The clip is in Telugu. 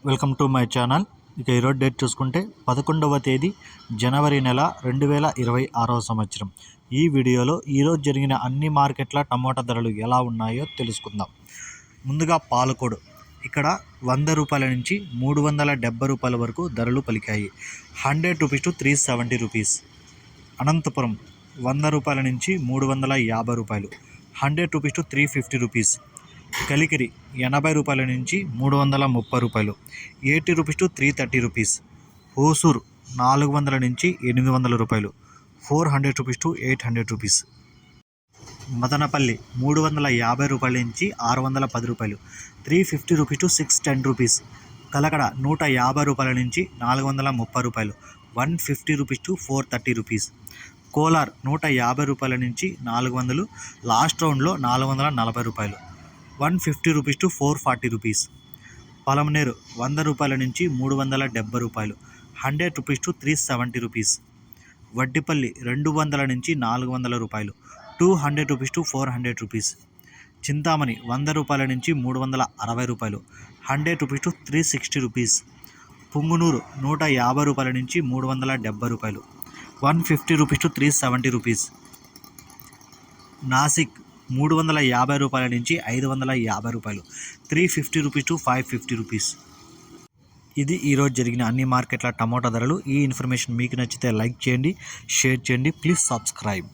Welcome to my channel. ఇక ఈరోజు డేట్ చూసుకుంటే 11వ తేదీ జనవరి నెల 2026వ సంవత్సరం. ఈ వీడియోలో ఈరోజు జరిగిన అన్ని మార్కెట్ల టమోటా ధరలు ఎలా ఉన్నాయో తెలుసుకుందాం. ముందుగా పాలకోడు ఇక్కడ 100 రూపాయల నుంచి 370 రూపాయల వరకు ధరలు పలికాయి. 100 రూపీస్ టు 370 రూపీస్. అనంతపురం 100 రూపాయల నుంచి 350 రూపాయలు. 100 రూపీస్ టు 350 రూపీస్. కలికిరి 80 రూపాయల నుంచి 330 రూపాయలు. 80 రూపీస్ టు 330 రూపీస్. హోసూర్ 400 నుంచి 800 రూపాయలు. 400 రూపీస్ టు 800 రూపీస్. మదనపల్లి 350 రూపాయల నుంచి 610 రూపాయలు. 350 రూపీస్ టు 610 రూపీస్. కలకడ 150 రూపాయల నుంచి 430 రూపాయలు. 150 రూపీస్ టు 430 రూపీస్. కోలార్ 150 రూపాయల నుంచి 400, లాస్ట్ రౌండ్లో 440 రూపాయలు. 150 రూపీస్ టు 440 రూపీస్. పలమనేరు 100 రూపాయల నుంచి 370 రూపాయలు. 100 రూపీస్ టు 370 రూపీస్. వడ్డిపల్లి 200 నుంచి 400 రూపాయలు. 200 రూపీస్ టు 400 రూపీస్. చింతామణి 100 రూపాయల నుంచి 360 రూపాయలు. 100 రూపీస్ టు 360 రూపీస్. పుంగునూరు 150 రూపాయల నుంచి 370 రూపాయలు. 150 రూపీస్ టు 370 రూపీస్. నాసిక్ 350 రూపాయల నుంచి 550 రూపాయలు. 350 రూపీస్ టు 550 రూపీస్. ఇది ఈరోజు జరిగిన అన్ని మార్కెట్ల టమోటా ధరలు. ఈ ఇన్ఫర్మేషన్ మీకు నచ్చితే లైక్ చేయండి, షేర్ చేయండి. Please subscribe.